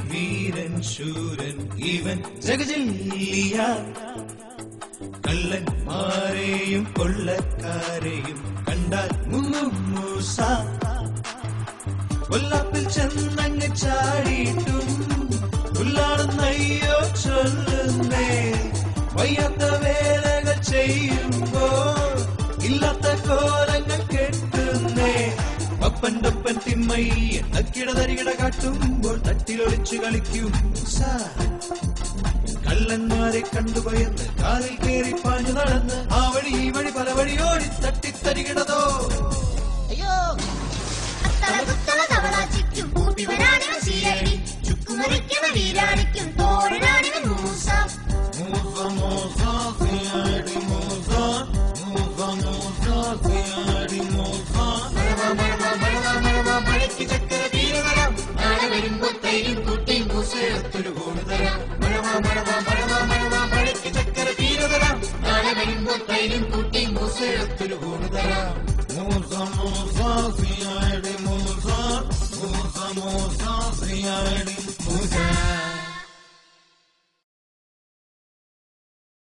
വീരൻ ശൂരൻ ഇവൻ ജഗജില്ലിയ കള്ളന്മാരെയും കൊള്ളക്കാരെയും കണ്ടാൽ മുങ്ങും മൂസ കൊല്ലാപ്പിൽ ചെന്നങ്ങ് ചാടിയിട്ടും ഉള്ളാടുന്നയ്യോ ചൊല്ലുന്നേ വയ്യാത്ത വേലകൾ ചെയ്യുമ്പോൾ ഇല്ലാത്ത കോലങ്ങൾ കെട്ടുന്നേ അപ്പൻ്റൊപ്പൻ തിമ്മയ്യ നക്കിട തരികിട കാട്ടുമ്പോൾ തട്ടിലൊളിച്ചു കളിക്കും കള്ളന്മാരെ കണ്ടുപയർന്ന് കാലിൽ കയറി പാഞ്ഞു നടന്ന് ആ വഴി ഈ വഴി പല വഴിയോടി തട്ടിത്തരികിടതോ അയ്യോ ചുക്കുമറിക്കുന്ന വീരാടിക്കും